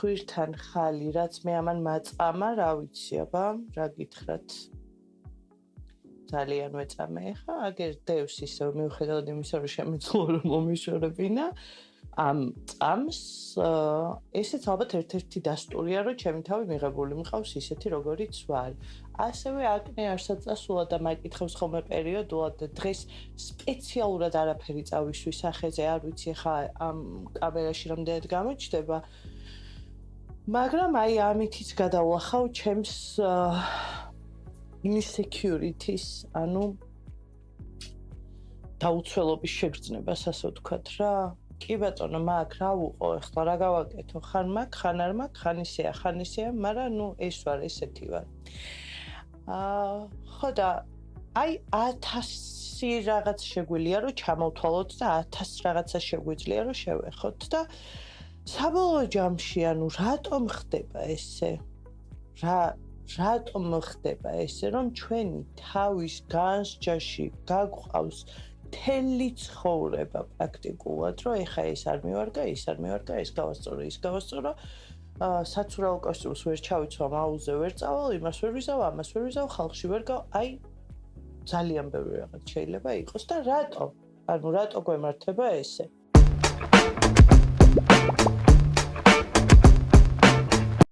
ქვირთან ხალი, რაც მე ამან მაწყამა, რა ვიცი, აბა, რა გითხრათ. ძალიან მეწამე ხა, აგერ დევს ისე მიუხედავად იმისა, რომ შემეძლო რომ მომიშორებინა. ამ წამს ესეც ალბათ ერთ-ერთი დასტურია, რომ ჩემი თავი მიღებული მიყავს ისეთი, როგორიც ვარ. ასევე აკნე არსად წასულა და მაკითხავს ხოლმე პერიოდულად და დღეს სპეციალურად არაფერი წავიშვი სახეზე, არ ვიცი ხა ამ კამერაში რამდენად გამოჩნდება. მაგრამ აი ამითიც გადავლახავ ჩემს insecurities, ანუ დაუცველობის შეგრძნებას, ასე ვთქვათ რა. კი ბატონო, მაგ რა ვუყო ახლა, რა გავაკეთო? ხან მაგ, ხან არ მაგ, ხან ისეა, მაგრამ ნუ ეს ვარ, ესეთი ვარ. ხო და აი 1000 რაღაც შეგვიძლია რომ ჩამოვთვალოთ და 1000 რაღაცა შეგვიძლია რომ შევეხოთ და საბოლოო ჯამში ანუ რატომ ხდება ესე? რატომ ხდება ესე, რომ ჩვენი თავის განსჯაში გაგვყავს მთელი ცხოვრება პრაქტიკულად, რომ ეხა ეს არ მივარგა, ეს გავასწორო, საცურაო კოსტიუმს ვერ ჩავიცვა, მაუზე ვერ წავალ, იმას ვერ ვიზავ, ამას ვერ ვიზავ, ხალხში ვერ გავა, აი ძალიან ბევრი რაღაც შეიძლება იყოს და რატო? ანუ რატო გვემართება ესე?